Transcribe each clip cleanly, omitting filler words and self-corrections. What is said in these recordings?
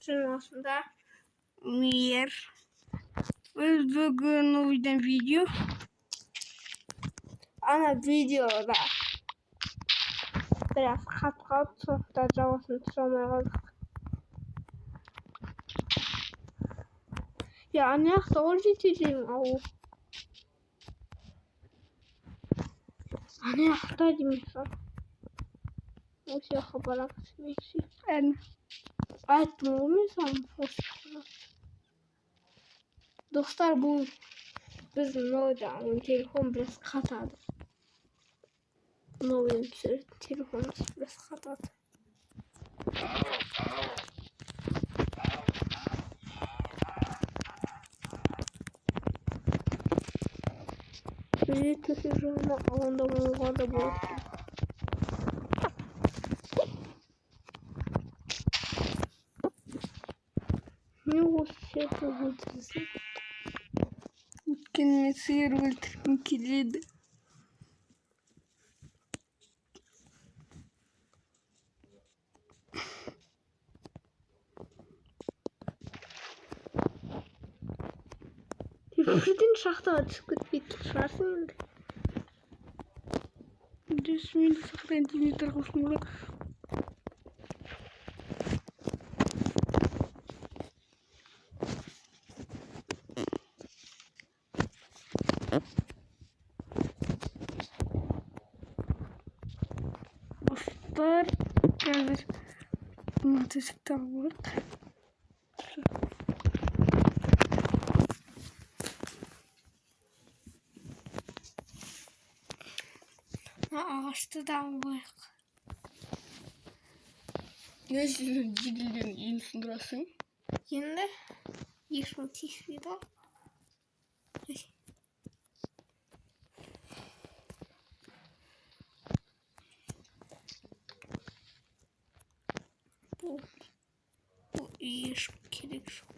журналында Мейер. Biz bugün uydan video. Ana videoda biraz kat sohta cevabını tutamaya kaldık. Ya ne yaptı o cidiyim o. Ne yaptı demiyorsun? O şey haber etmesi. En aytmıyorsan hoş. Dostlar bu bizim orada telefon biraz hatalı. Новый телефон biraz hatalı. Bir telefonu alanda orada bu. Ne o şey bu? Kendisi ультра kilidi. Bütün şahta çıkıp bitirsin. Resmi сантиметр космола. Dostlar, hazır. Matematikten var. Ağaçta da var. Ne sizin cidden iyi sındırasın? Yine yeşil tişörtü. Bu yeşil gerek yok.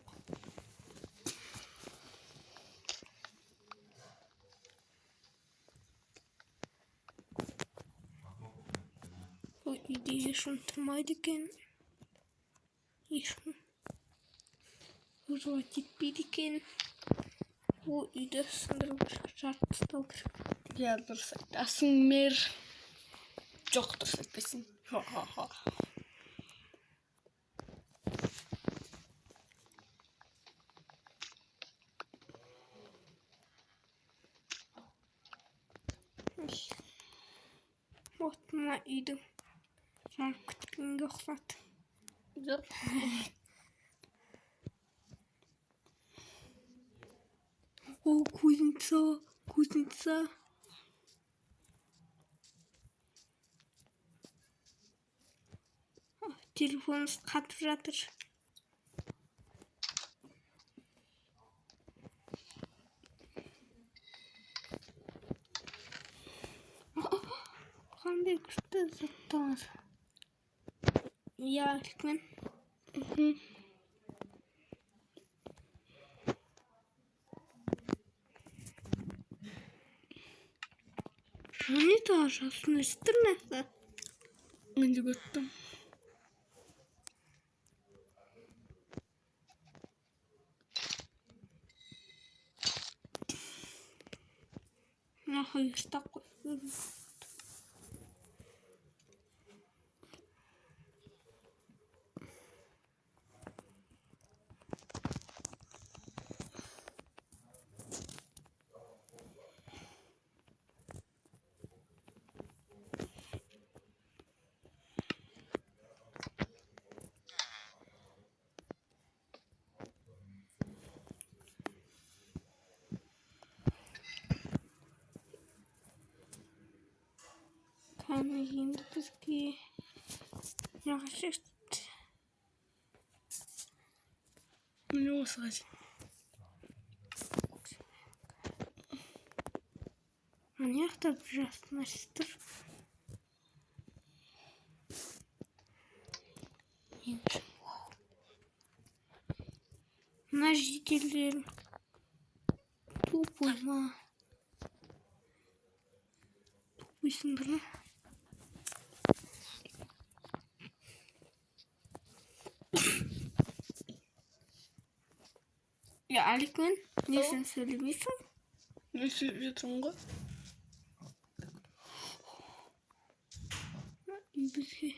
Bu yeşil tırmaydıkken yeşil uzun gitmeydikken bu uyda sındırılmış şartlıdır. Ya dursak aslında mer çok dursak desin. Ha ha ha. Вот на иду. Жаркытын жоқсат. Жоқ. О, кузница. Телефонымыз қатып жатыр. Қандай күшті заттар. Я альтмен. Ne taşıyorsun istirmezse? Ben de gördüm. Ne hayırsta koyuyorum. Keine Hände, das geht. Ja, shit. Ne olsa hadi. Маньяк-то ужасно сестр. Наш житель тупой, тупый синдром. Ya Alikmen, niye sen söylemiyorsun? Ne söylüyorsun bu? Bir şey.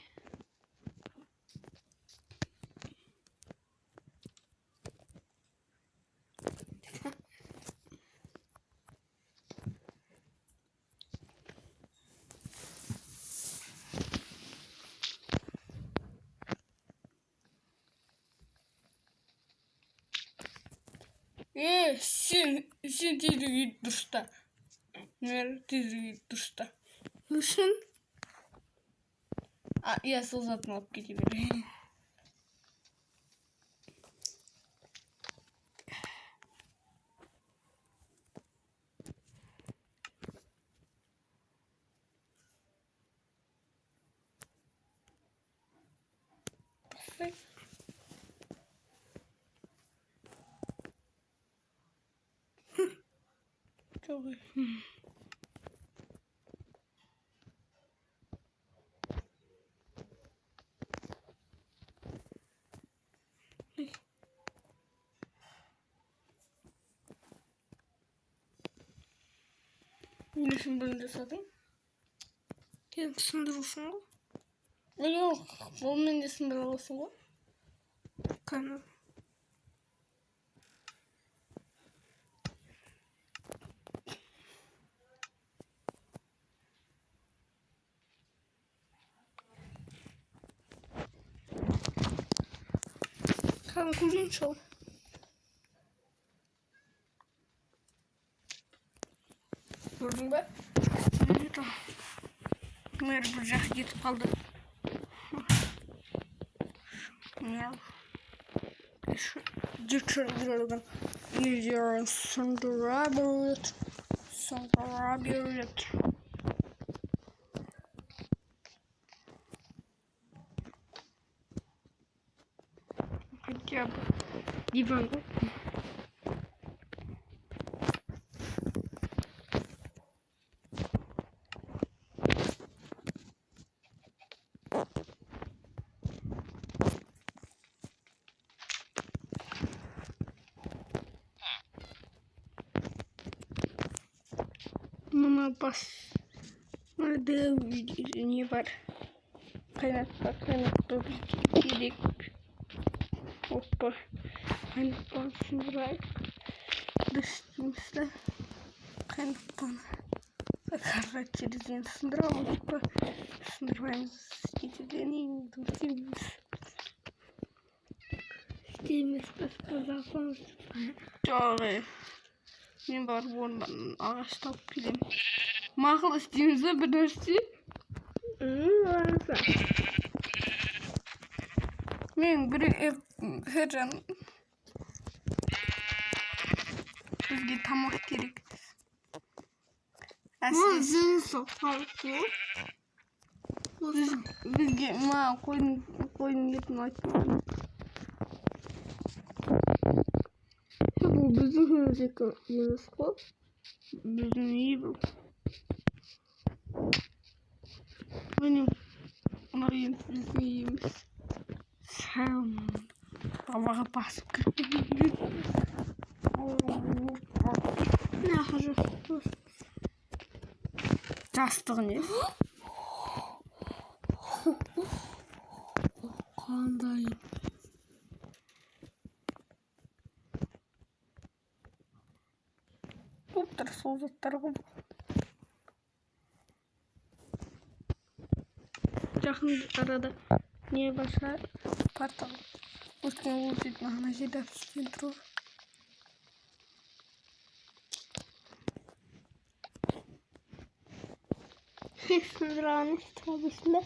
Sen tezgah duruşta. Nerede tezgah duruşta? Sen? Ya uzatma alıp gidiyorum. Çok iyi. Nesin bölümde satayım? Kendisini durursun mu? Yok. Bunun nesin bölümde olsun bu? Kanal. Kanal kuzun çal. Gördün mü? Tamam. Mer bıçak gitip kaldı. Ya. Şu geçiyor oradan. Gidiyor sundurabilir. Sundurabilir. Hadi ya. Divanda. Buna bas. Nerede niye var? Kaynakta bir yedik. Hoppa. Kaynaktan sınırlar. Dışımızda. Kaynaktan. Sakarlar çizdiğini sındıramadık da. Sındırmayımız çizdiğini durdurduğumuz. İstediğimiz kazanmamız. Çok iyi. Ne var bu ondan ağaçta pilim. Mağıl istediğinizde bir dersi. Varsa. Men bir ev heran. Bizge tamak gerek. Mazın sofrası. Bizge ma koyun yetmez. Bu bizim müziğimiz bu. Bizim iyi bu. Benim onayım bizim iyiymiş. Sen tabağa basıp kırpın. Ne yapacağız? Castığını. Kandayım. Tuttur sozutları bu. Yakın arada niye başlar? Partal. Üstüne vurdu. Mahmut Şedef Sintro. Sınırlarını tabi'sinde.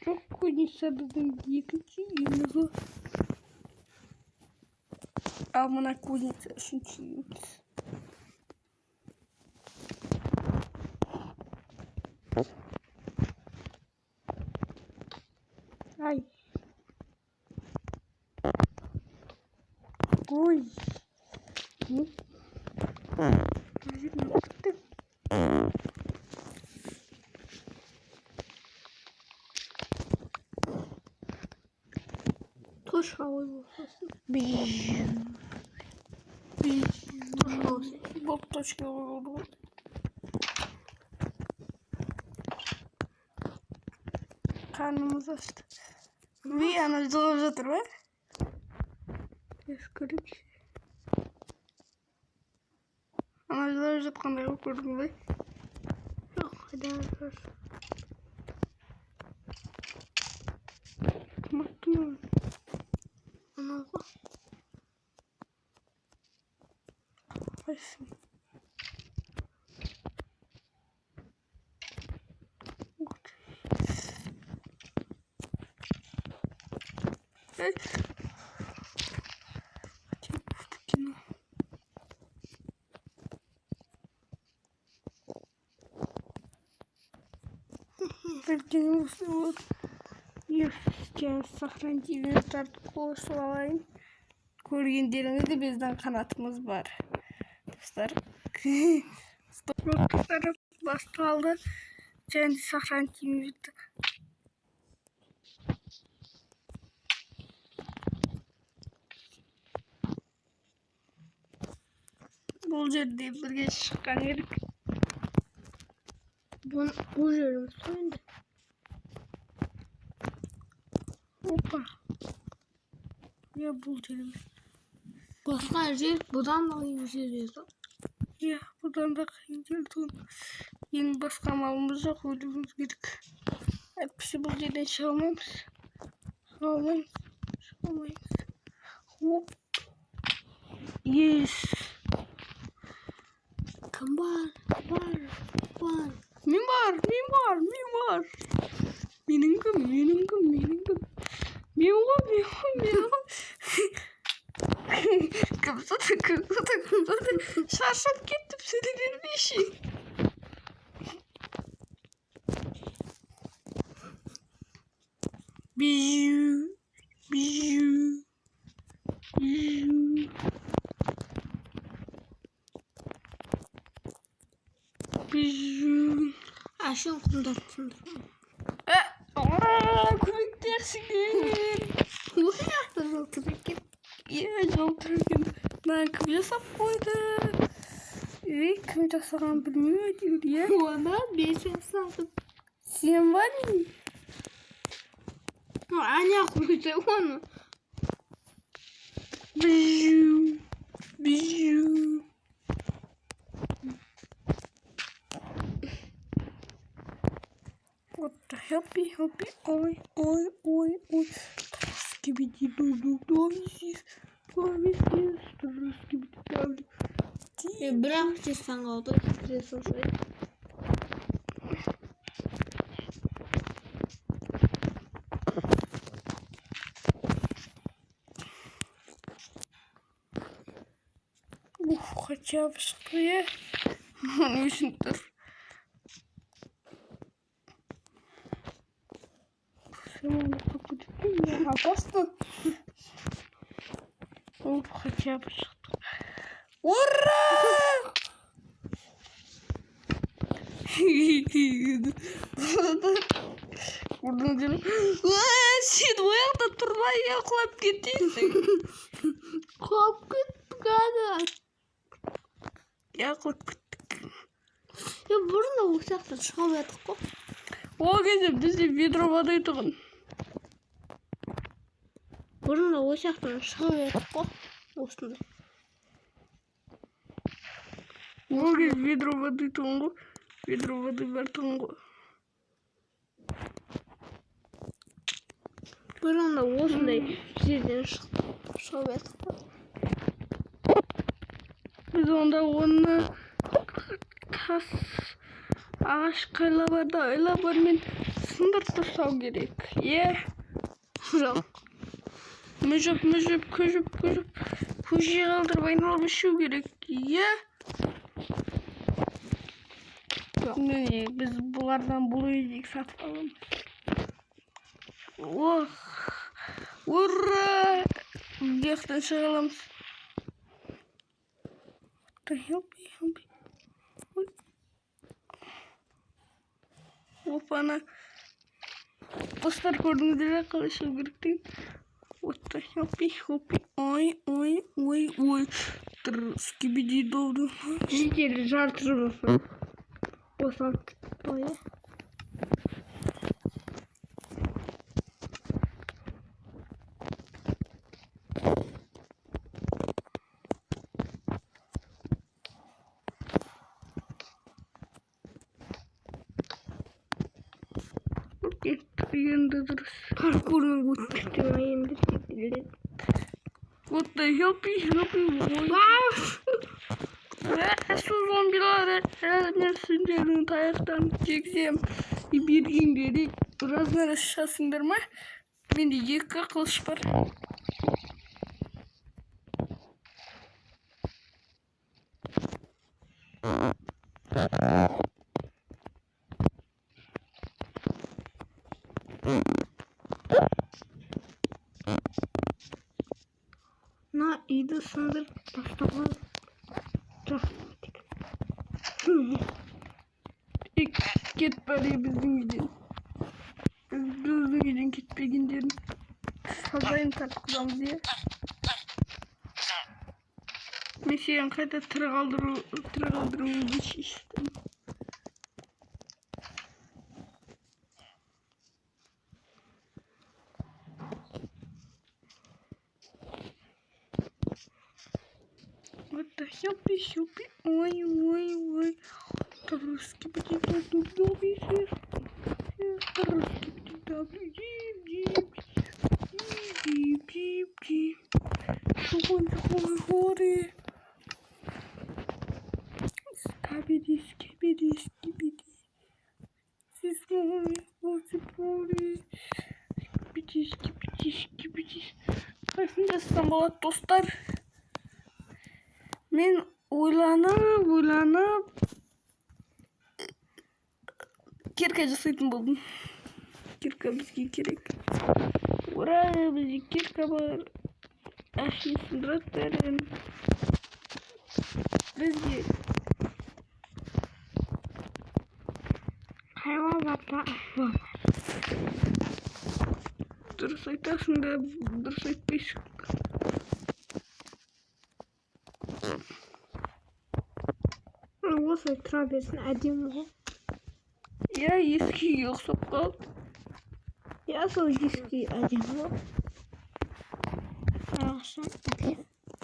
Çok koyunca bizim yıkıcı yıllığı. Amına koyunca şunçuyum. Ay. Oy. Ne? Acil mi yaptım? Kuş havuz olsun. Kuş havuz. Bak taş gibi oldu. Karnımız açtı. Bir an dolaptadır be. Eskili bir şey. Anacılar uzatkanlar yok gördün be. Yok hadi arkadaşlar. Baktım öyle. Ana bak. Ayşe. Hey. Belki вот я сохранить tartı olayım. Görgenlerinde bizden kanatımız var. Dostlar. Dostlar bastı aldı. Kendi sahrantimizde. Bolca diye bir geç çıkan yedik. Bu yerim söyle. Hoppa. Ya bolca dedim. Başka yer buradan da yüzüyordu. Ya buradan da kayınca yeni başka malımız yok. Öldüğümüz gerek. Hep bir şey bolcadan çalmayız. Çalmayız. Hop. Yes. Var. Mimar. Benim güm. Miyav. Kımsadı. Şarşap gittim seni bir şey. Biu. Aşın kundarsın. Komik dersin. Bu yaptı zoltürük. Ya zoltürük. Ben kıvıya sap koydu. Kıvıya saran bilmiyor diyor ya. Ona bir şey sandım. Sen var mı? Anne kuydu onu. Biu. What the happy. Oi. Skibidi do. Bırak sen oldu. Stresin şey. Хотя бы что я. Он очень тур. Опасно. Хотя бы что. Ура! Buradan canım. Sen bu ayakta turbayı yaklap gittiysin. Korkut kadar. Yaklap gittik. Ya burada uçakta çıkamadık. O gece bizi vidrovadaydık. Burada uçakta çıkamadık. Olsun. O gece vidrovadaydık. Vidrovadı verdim. Burada olsun diye sizden çıkamadık. Biz onda onu kas ağaç kaylalarda öyle barmen sınır tutsam gerek. Yok. Mücüp küçüp kuşu kaldırmayın olmuşu gerek. Ne biz bulardan buluyacak satalım. Oh. Urra. Yaktan çıkalım. Help me. Bana poster gördüğünüz üzere arkadaşlar birlikte Вот так, хопи. Ой. Скибиди долду. Жители жарты посадки твои. Енді дұрыс. Паркурның өткіштігін енді секілді. Вот the helpy. Şu zombileri razmer sünderin tayaktan çeksem bергендері размер ашасыңдар ма? Менде 2 қылыш бар. На үйді сындырып тастаған Кетпәлі біздің үйден. Біздің үйден кетпегендерін сазайын тартқызамыз, е. Мен сен қайта тірі қалдыруды шештім. Вот так, хелпи. Ой. Тарыски бди. Ой, горе. Скибиди. Скибиди. Қайсын жасам болады, достар? Мен ойланып кирка жасайтын болдым. Кирка бізге керек. Ура, бізге кирка бар. Ашын сындыраттарын. Бізге хайванатта ашуан. дұрыс айтасың да, дұрыс айтпайсың. Осы тұра берсін әдемі ғой. Я ескіге ұқсап қалды. Я сол ескі әдемі ғой.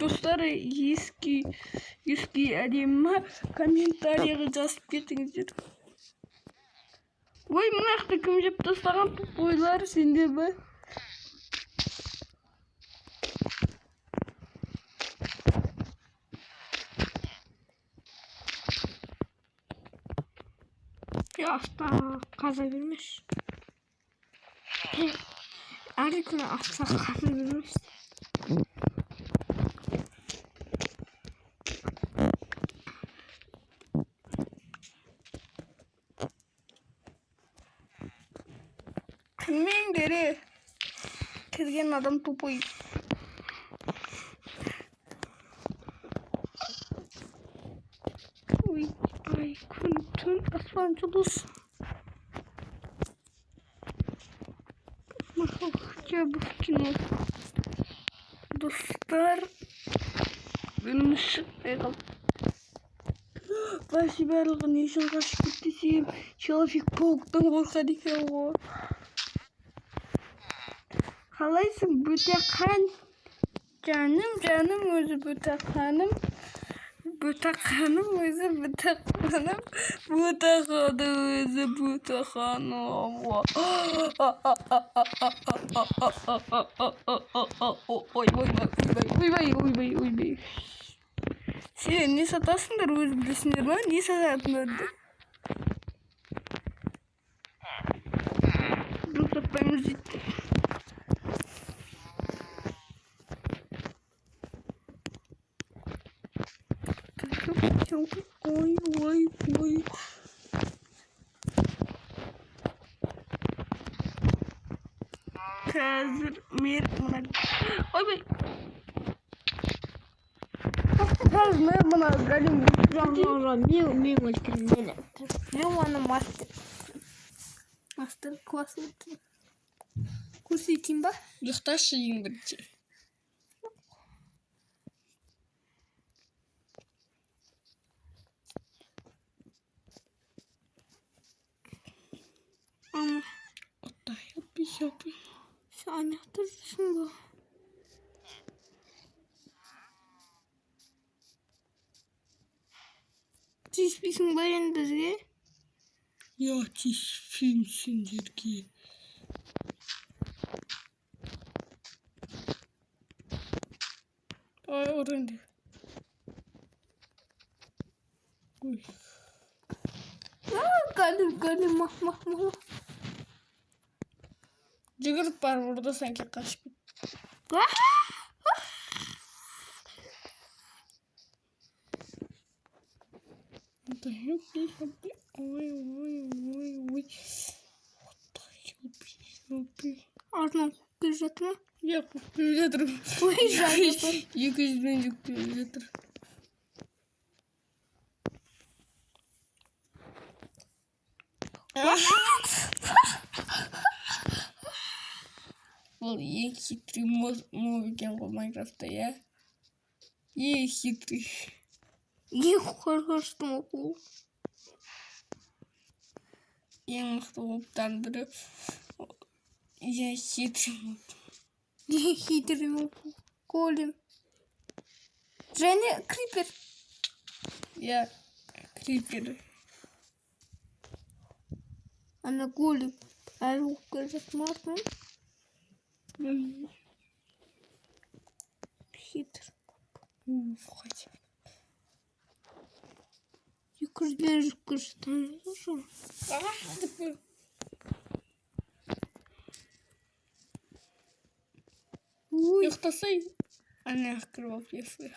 Достар, ескі әдемі ма? Комментарийға жазып кетіңіздер. Ой, мынақты кім жеп тастаған ойлар сенде бі? Asla kaza bilmiş. Әркіне асла қаза білмеш. Кіммендері кірген адам тупой. Ой, күн түн аспан жұлдыз. Бұл кино. Достар, бөлім шықпай қалды. Бәсі барлығы не үшін қашып кеттесем, Человек-пауктан қорқады екен ғой. Қалайсың, Бөтақан? Жаным өзі Бөтақаным. Бөтақаным өзі Бөтақаным. Бөтақаны өзі Бөтақаным. Ойбай. Сен не сатасыңдар, өзі білесіңдер ма? Не сататынарды? Бұл сатпаймыз дейді. Ой. Қазір мер мына. Ойбай. Қазір мына галим. Мен өлтірмені. Мен оны мастер класс өтті. Көрсетейін ба? Ұйықташы ең бірінші. Отдай. Сен аяқта жүрсің ба? Тиіспейсің ба енді бізге? Я тиіспеймін сендерге. Ой, орынды. Ой. Галим, мах. Жүгіріп барып ұрды санки қашып кет. Ой. Артынан қуып келе жатыр ма? Я қуып келе жатыр. Ой, жайып. 200-мен жүк келе жатыр. Бұл ең хитрый моб екен ғой Майнкрафтта, я? Ең хитрый. Ең қорқынышты моб ол. Ең мықты мобтардың бірі. Ең хитрый моб. Ең хитрый моб. Голем. Және крипер. Я крипер. Ана голем. Әлі қуып келе жатыр ма артынан? Хитр. Хотя. 200-мен жүк келе жатыр. Ұйықтасай. Ана кіріп алып есі.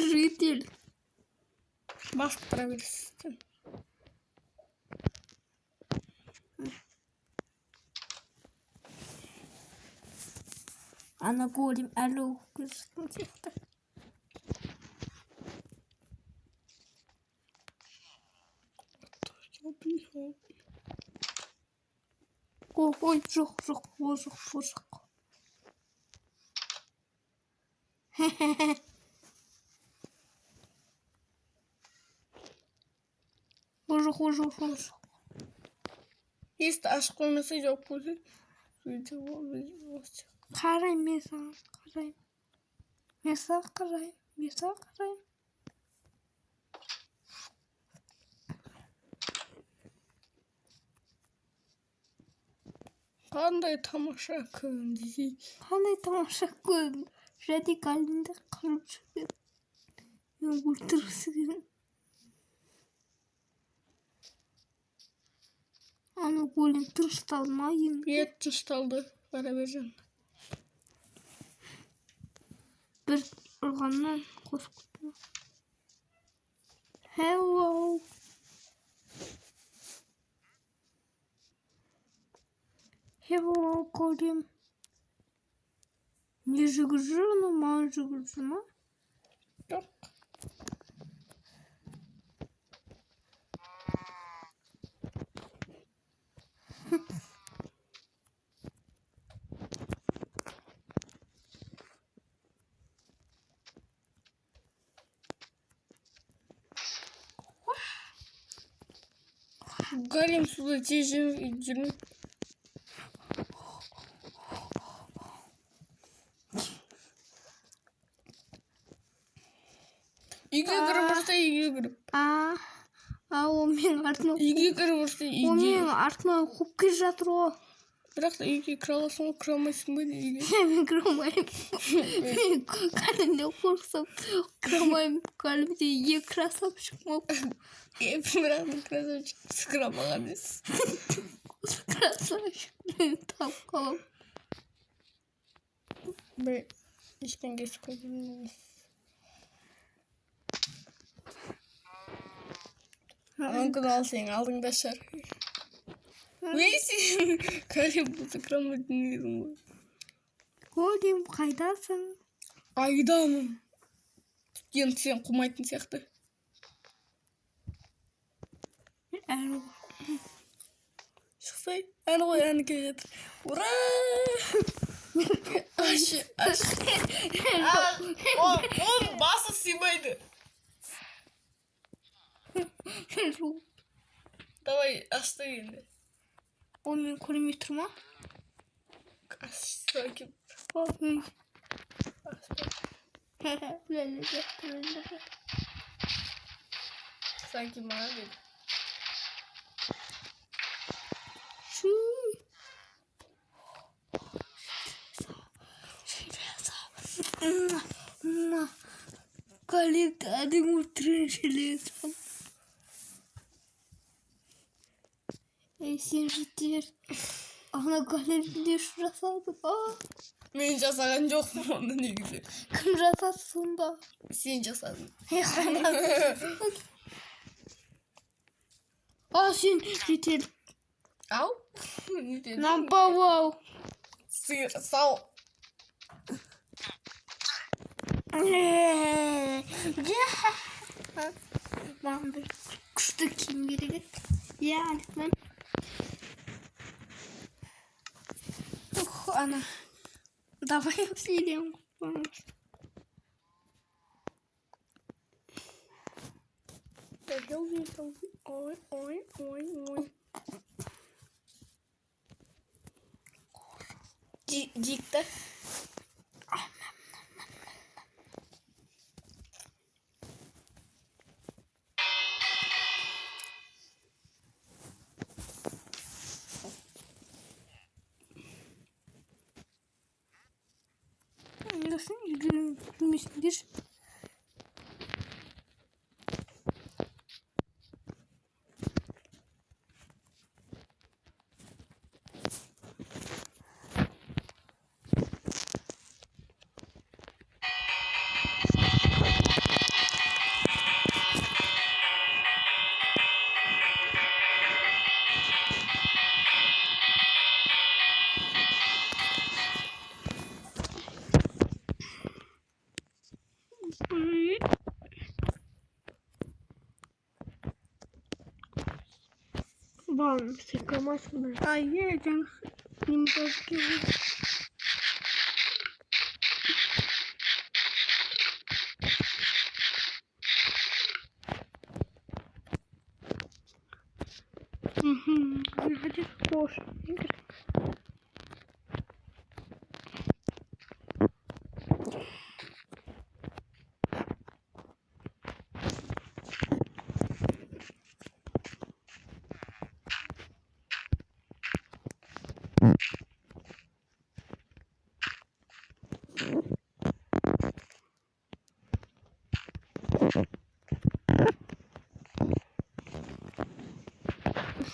Житель. Басып тұра бересің. Ана голем әлі қуып келе жатыр сияқты. Ой, жоқ. Ол жоқ. Ол жоқ. Есті ашып қоймаса жоқ болды. Қарайым мен саған қарайым. Қандай тамаша күн десей. Қандай тамаша күн. Радикалінде қырып жүрген. Мен өлтіргісі келген. Ана голем тынышталды ма енді? Е, тынышталды. Бара бер жан. Бір ұрғаннан қорқытты. Hello. Голем. Не жүгіріп жүр, маған жүгіріп жүр ма? Жоқ. Голем сюда тез жүрмек. Үйге кіріп ұрса, үйге кіріп. Ол менің артынан Үйге кіріп ұрса, үйге. Ол менің артынан қуып келе жатыр ғой. Бірақ та үйге кіре аласың ғой, кіре алмайсың ба үйге? Мен кіре алмаймын. Кәдімде қорқсам кіре алмаймын. Кәдімде красавчик моб. Бірақ та красавчик кіре алмаған емес. Красавчик мен тауып қалам. Бір ешкен кесіп қойдым емес. Мүмкін ал сенің алдыңда шығар. Ой, сен голем болса кіре алмайтын едің ғой. Голем, қайдасың? Айдамын. Енді сен қумайтын сияқты. Say, ana koy ana getir. Ura! Aşı. O bası simaydı. Давай, оставили. Он меня кормит трума. Санки. Санки молодец. Qualidade muito gentileza. Esse ter. Ana galeride şurası aldık. Мен жасаған жоқпын оны негізі. Кім жасады сонда? Сен жасадың. Сен жетер. Ау? Нампау. Сыр, сау. Ben bir kuşta kim gelir? Yani ben. Ana. Давай съедем. Ой, ой, ой, ой. Дикта. Nasıl yürümüşsündür? Вам сикамас мı? Hayır canım. Немножко. Hadi boş.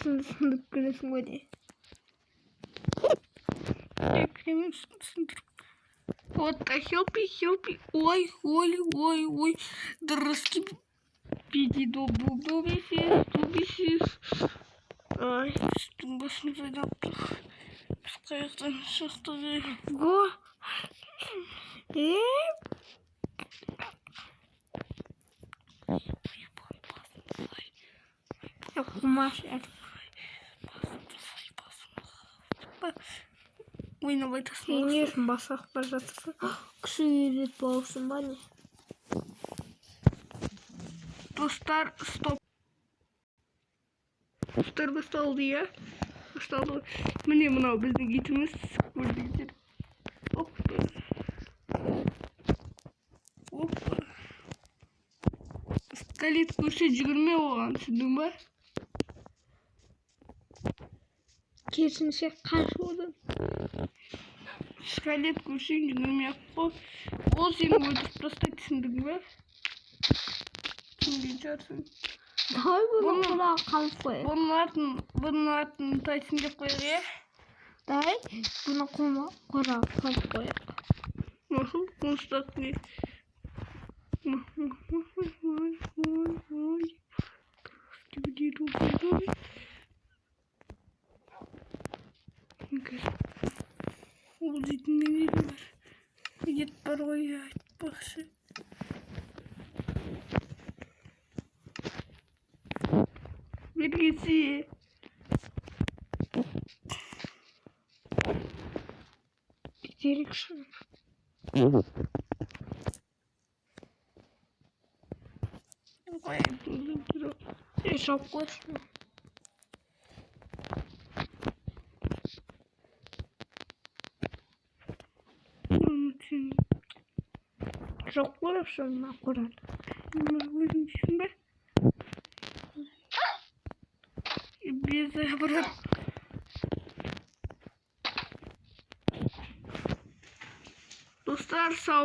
Sınıf kırısım hadi. Ekremin sınıf. Вот хелпи. Ой. Драски. Биди добисис. Ай, басын зайдапты. Қаяқтан шықты го. Құмаш ойнап айтасың. Sen ne için basaq bара жатырсың? Кіші үйрет болсын ба не? Достар, стоп. Достар басталды, иә? Басталды. Міне мынау біздің итіміз. Көрдіңіздер. Опа. Скалет көрсе жүгірме оған, түсіндің ба? Керісінше қарсы одан. Скалет көрсең жүгірме-ақ қой. Ол сені өлтіріп тастайды, түсіндің ба? Түсінген шығарсың. Давай bunu құлағы қалып қой. Бұның атын Тайсон деп қояйық, иә? Давай bunu құлағы қалып қояйық. Мақұл, қоныстақ не? Ой. Ол дейтін нелері бар? Ет бар ғой, айтпақшы. Бергесі. gereksiz. Hesaplaşma. Hesaplaşma ben Kur'an. Bunun içinde bize bırak. Dostlar sağ